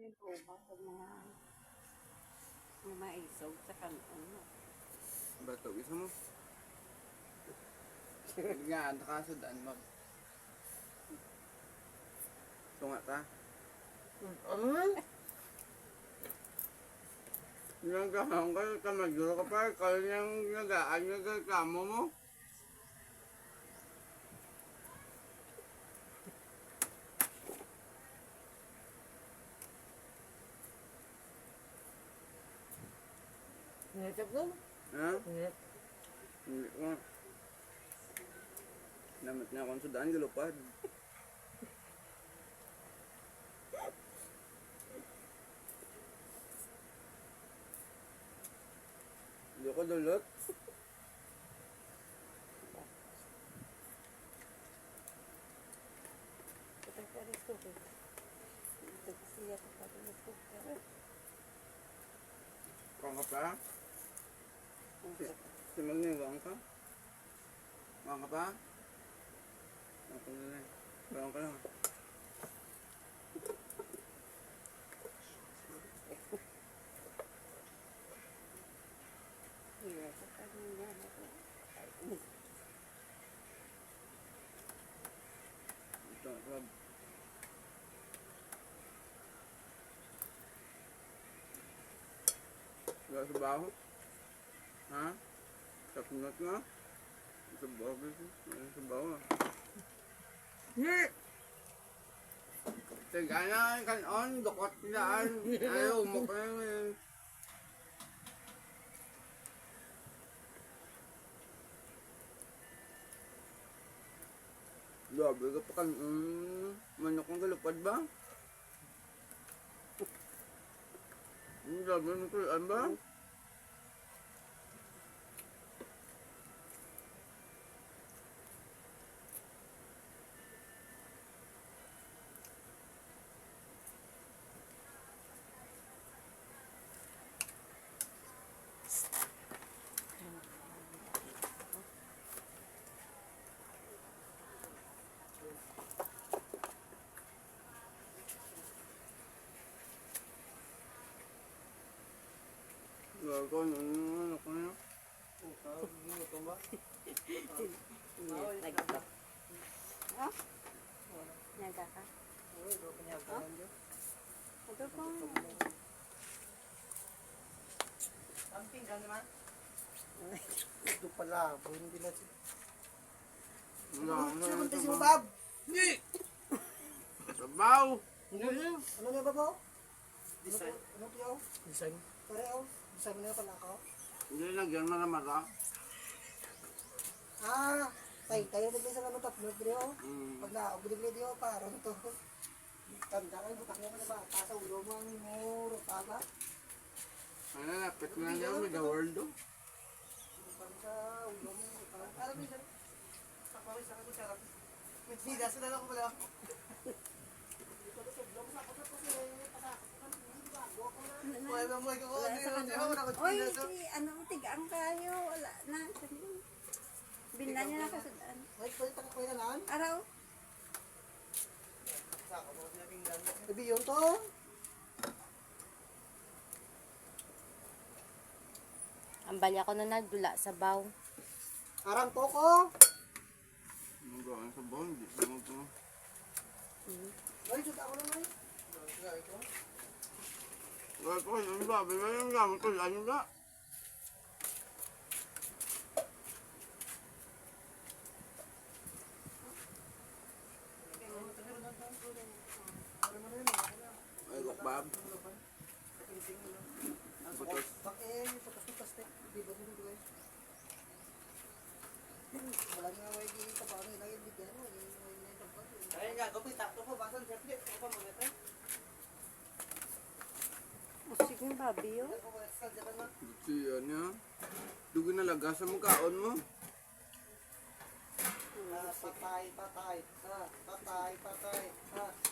rin po ba sa mga isog sa kanon? Bato, isa mo. Nga, nakasudaan mo. Tunga ta. Yung kahanggal ka magduro ka pa, kaya niyang nagaan yung kamo mo. Nilitap ko? Ha? Nilitap. Hindi ko. Namit na akong sudaan, galupad. Hindi ko dulot. Kung ka pa? Si Magniwang ka? Kung ka pa? Ako na lang. Parang ka lang. Ito, Rob. Wala sa baho? Ha? Sa pinot nga? Sa baho ba ito? Wala sa baho ah. Tagana kanon, dukot daan. Ayaw mo ka naman. Grabe ka pa kan, manok ang galupad ba? Grabe mo kulaan ba? Gago, ano ko na? Ito ba? Nagka. Oh? Nagka ka? Ito po. Camping ka naman? Ito pala, hindi na siya. Ano naman tayo si Bob? Hindi! Sabaw! Ano nga ba po? Design. Ano tiyaw? Design. Pareho. Design mo na pala ako. Hindi lagyan mo na mara. Tayo nagli sa ano tapos bro. Pag naubili diyo para to. Tanda ka butak mo na ba? Pasa ulo mo ang muro paga. Ano na, pet mo na dyan with the world do. Pagka ulo mo paga. Para minsan sakawis ako sa sarap. Mitsidas na lang ko pala. Oy, ano, tigaan kayo. Wala na. Binan niya na kasadaan. Wait, pwede ko na lang. Araw. Sabi yun to. Ang balya ko na nagdula sa baw. Arang po ko. Magawa sa baw, hindi sa mga ito. Ay, suta ako naman. Wala ko, yung sabi ba yung gamit ko, ano na? Ay, Bob. Butos. Putas-putas tek. Di ba dito guys? Wala nga way di ka pa ni lagi bigyan mo. Ay nga, ko pita to po basan sa pili. Ko pa mo nete. Sige, babi yun. Buti yan niya. Dugo na lagasan mo kaon mo. Patay, patay. Patay, patay.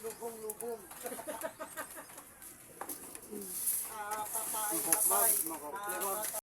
Lubong, lubong. Patay, patay. Makapag.